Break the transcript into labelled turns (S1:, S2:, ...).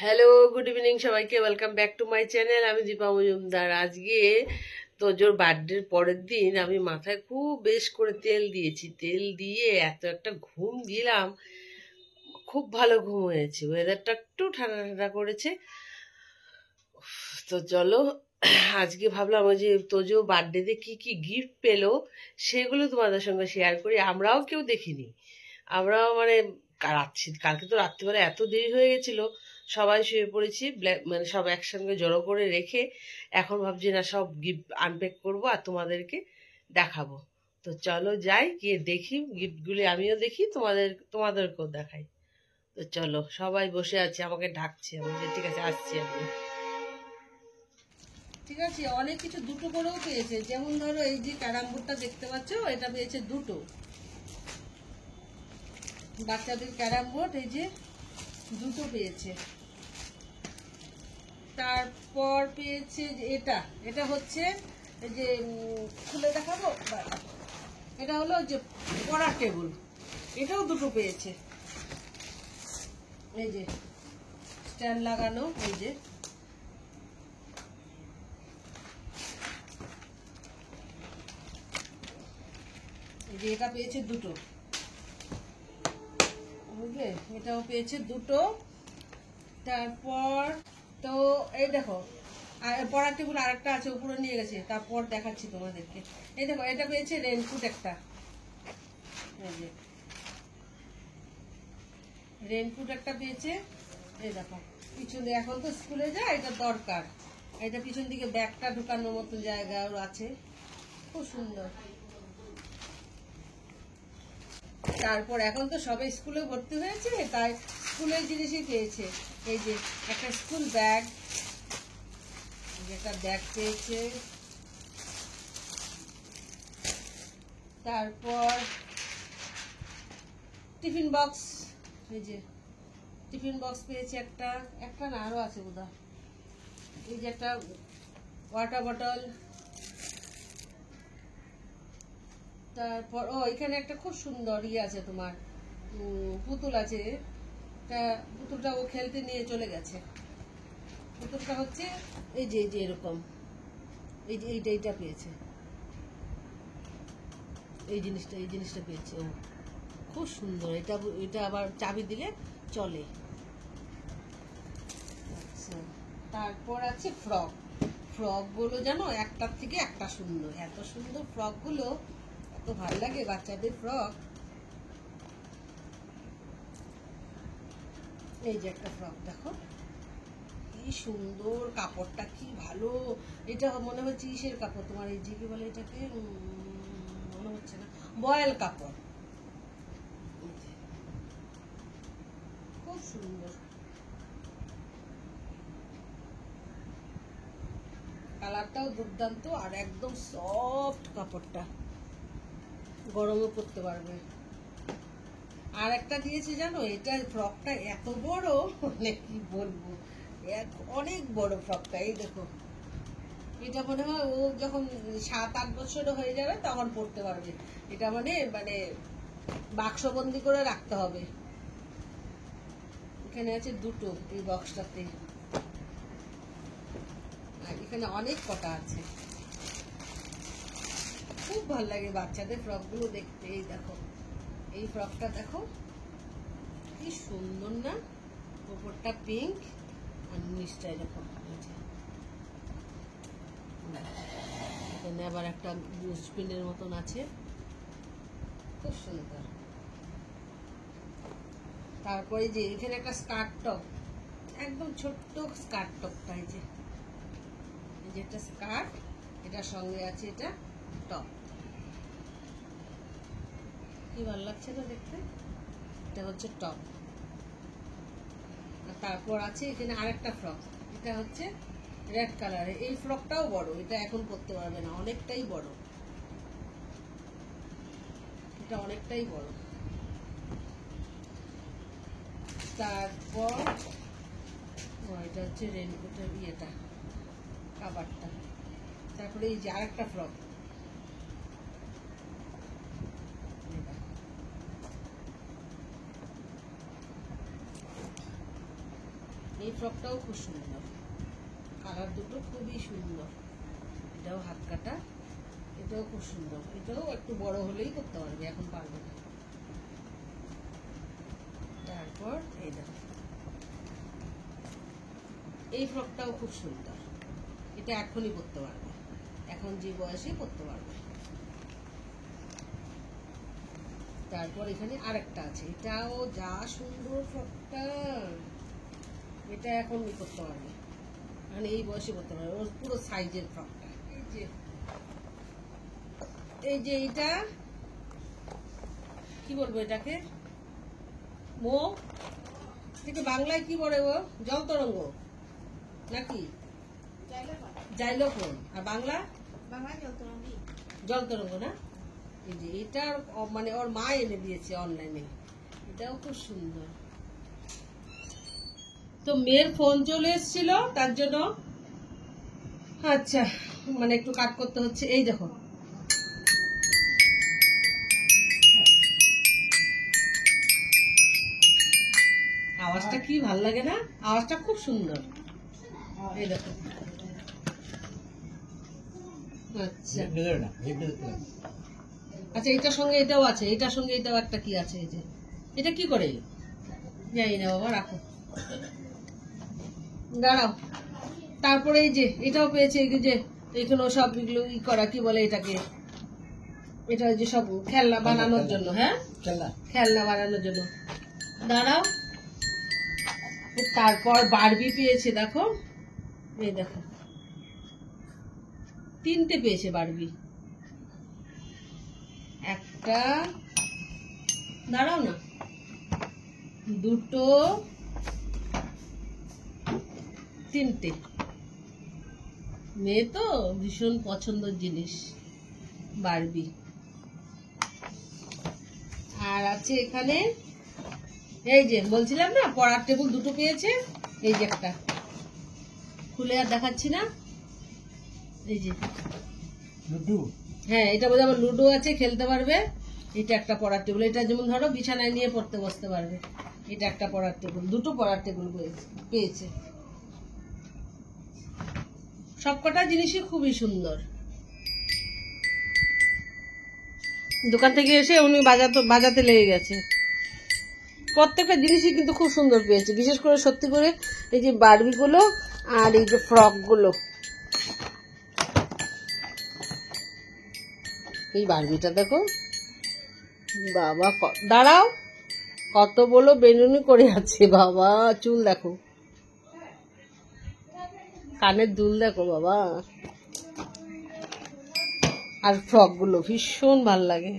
S1: Hello, good evening সবাইকে। Welcome back to my channel. আমি দীপা মজুমদার। আজকে তোজোর বার্থডের পরের দিন আমি মাথায় খুব বেশ করে তেল দিয়েছি। তেল দিয়ে এত একটা ঘুম দিলাম, খুব ভালো ঘুম হয়েছে। ওয়েদারটা একটু ঠান্ডা ঠান্ডা করেছে। তো চলো, আজকে ভাবলাম ওই যে তোজো বার্থডেতে কি কি গিফট পেলো সেগুলো তোমাদের সঙ্গে শেয়ার করি। আমরাও কেউ দেখিনি, আমরাও মানে কালকে তো রাত্রিবেলা এত দেরি হয়ে গেছিল, সবাই শুয়ে পড়েছি। মানে সব একসঙ্গে জড়ো করে রেখে এখন ভাবছি না সব গিফট আনপ্যাক করবো আর তোমাদেরকে দেখাবো। তো চলো যাই, গিয়ে দেখি গিফটগুলি, আমিও দেখি, তোমাদেরকেও দেখাই। তো চলো, সবাই বসে আছে, আমাকে ডাকছে। আমি বলি, ঠিক আছে আসছি আমি। ঠিক আছে, অনেক কিছু দুটো করেও পেয়েছে। যেমন ধরো এই যে ক্যারাম বোর্ডটা দেখতে পাচ্ছ, এটা পেয়েছে দুটো, বাচ্চাদের ক্যারাম বোর্ড, এই যে দুটো পেয়েছে। তারপর পেয়েছে যে এটা এটা হচ্ছে এই যে খুলে দেখাবো, এটা হলো যে পড়ার টেবিল, এটাও দুটো পেয়েছে। এই যে স্ট্যান্ড লাগানো, এই যে এটা পেয়েছে দুটো, বুঝলে, এটাও পেয়েছে দুটো। তারপর তো এই দেখো, আর পড়ার টেবিল আরেকটা আছে, উপরে নিয়ে গেছে, তারপর দেখাচ্ছি তোমাদেরকে। এই দেখো, এটা পেয়েছে রেনকোট একটা, এই যে রেনকোট একটা পেয়েছে। এই দেখো পিছনে, এখন তো স্কুলে যায়, এটা দরকার। এটা পিছন দিকে ব্যাগটা ঢুকানোর মতো জায়গাও আছে, খুব সুন্দর। তারপর এখন তো সবাই স্কুলে ভর্তি হয়েছে, তাই স্কুলের জিনিসই পেয়েছে। এই যে একটা স্কুল ব্যাগ, একটা ব্যাগ পেয়েছে। তারপর টিফিন বক্স, এই যে টিফিন বক্স পেয়েছে একটা, একটা না আরো আছে বোধহয়। এই যে একটা ওয়াটার বটল। তারপর এখানে একটা খুব সুন্দর আছে তোমার, পুতুল আছে। পুতুলটা ও খেলতে নিয়ে চলে গেছে। পুতুলটা হচ্ছে এই যে এরকম, এই যে এইটা পেয়েছে, এই জিনিসটা পেয়েছে ও, খুব সুন্দর। এটা আবার চাবি দিলে চলে। আচ্ছা, তারপর আছে ফ্রক। ফ্রক গুলো জানো, একটার থেকে একটা সুন্দর, এত সুন্দর ফ্রক গুলো, এত ভালো লাগে বাচ্চাদের ফ্রক। এই যে একটা ফ্রক দেখো, কি সুন্দর, কাপড়টা কি ভালো। এটা মনে হচ্ছে ইসের কাপড়, তোমার এই যে কি বলে এটাকে, মনে হচ্ছে না, বয়েল কাপড়। খুব সুন্দর, কালারটাও দুর্দান্ত, আর একদম সফট কাপড়টা, গরমও পরতে পারবে। আর একটা দিয়েছে জানো, এটা ফ্রকটা এত বড়, মানে কি বলবো, অনেক বড় ফ্রকটা। এই দেখো, এটা মনে হয় ও যখন 7-8 বছর হয়ে যাবে তখন পরতে পারবে। এটা মানে মানে বাক্সবন্দি করে রাখতে হবে। এখানে আছে দুটো, এই বক্সটাতে, আর এখানে অনেক কটা আছে। খুব ভালো লাগে বাচ্চাদের ফ্রক গুলো দেখতে। এই দেখো, এই ফ্রকটা দেখো কি সুন্দর না, উপরটা পিঙ্ক আর নিচটা এরকম। এখানে আবার একটা স্পিনের মতন আছে, খুব সুন্দর। তারপরে যে এখানে একটা স্কার্ট টপ, একদম ছোট্ট স্কার্ট টপটা, এই যে একটা স্কার্ট, এটার সঙ্গে আছে এটা টপ, কি ভালো লাগছে না দেখতে। এটা হচ্ছে টপ। আর তারপর আছে এখানে আরেকটা ফ্রক, এটা হচ্ছে রেড কালারের। এই ফ্রকটাও বড়, এটা এখন পরতে পারবে না, অনেকটাই বড়, এটা অনেকটাই বড়। তারপর এটা হচ্ছে রেনকোটের ইয়েটা, কাবারটা। তারপরে এই যে আরেকটা ফ্রক, এই ফ্রকটাও খুব সুন্দর, কালার দুটো খুবই সুন্দর। এটাও হাত কাটা, এটাও খুব সুন্দর। এটাও একটু বড় হলেই করতে পারবে, এখন পারবে না। তারপর এই দেখো, এই ফ্রকটাও খুব সুন্দর। এটা এখনই পরতে পারবে, এখন যে বয়সে পরতে পারবে। তারপর এখানে আরেকটা আছে, এটাও যা সুন্দর ফ্রকটা। এটা এখনই পরতে পারবে, মানে এই বয়সে পরতে পারবে, ওর পুরো সাইজের ফ্রকটা। এই যে এটা কি বলবো, এটাকে মো থেকে বাংলায় কি বলে ও? জল তরঙ্গ নাকি জাইলোফোন, আর বাংলা জল তরঙ্গ না? এই যে এটা মানে ওর মা এনে দিয়েছে অনলাইনে, এটাও খুব সুন্দর। তো মেয়ের ফোন চলে এসেছিল, তার জন্য আচ্ছা মানে একটু কাট করতে হচ্ছে। এই দেখো, আওয়াজটা কি ভাল লাগে না? আওয়াজটা খুব সুন্দর। এই দেখো, আচ্ছা আচ্ছা, এটার সঙ্গে এটাও আছে, এটার সঙ্গে এটাও একটা কি আছে। এই যে এটা কি করে জানি না বাবা, রাখো, দাঁড়াও। তারপরে এই যে এটাও পেয়েছে, এই যে এখানে সব এগুলো ই করা, কি বলে এটাকে, এটা যে সব খেলনা বানানোর জন্য। হ্যাঁ, খেলনা বানানোর জন্য। দাঁড়াও। তারপর বারবি পেয়েছে, দেখো, এই দেখো, 3টে পেয়েছে বারবি। একটা, দাঁড়াও না, 2টো, 3টে। মেয়ে তো ভীষণ পছন্দের জিনিস বারবি। আর আছে এখানে, এই যে বলছিলাম না পড়ার টেবিল 2টো পেয়েছে। এই যে একটা খুলে আর দেখাচ্ছি না, এই যে লুডো। হ্যাঁ, এটা বোধহয় আবার লুডো আছে, খেলতে পারবে। এটা একটা পড়ার টেবিল, এটা যেমন ধরো বিছানায় নিয়ে পড়তে বসতে পারবে। এটা একটা পড়ার টেবিল, 2টো পড়ার টেবিল পেয়েছে। সবকটা জিনিসই খুবই সুন্দর। দোকান থেকে এসে উনি বাজাতে লেগে গেছে। প্রত্যেকটা জিনিসই কিন্তু খুব সুন্দর পেয়েছে, বিশেষ করে সত্যি করে এই যে বারবি গুলো আর এই যে ফ্রক গুলো। এই বারবিটা দেখো বাবা, দাঁড়াও, কত বলো বেনুনি করে আছে বাবা। চুল দেখো, কানের দুল দেখো বাবা। আর ফ্রক গুলো ভীষণ ভাল লাগে।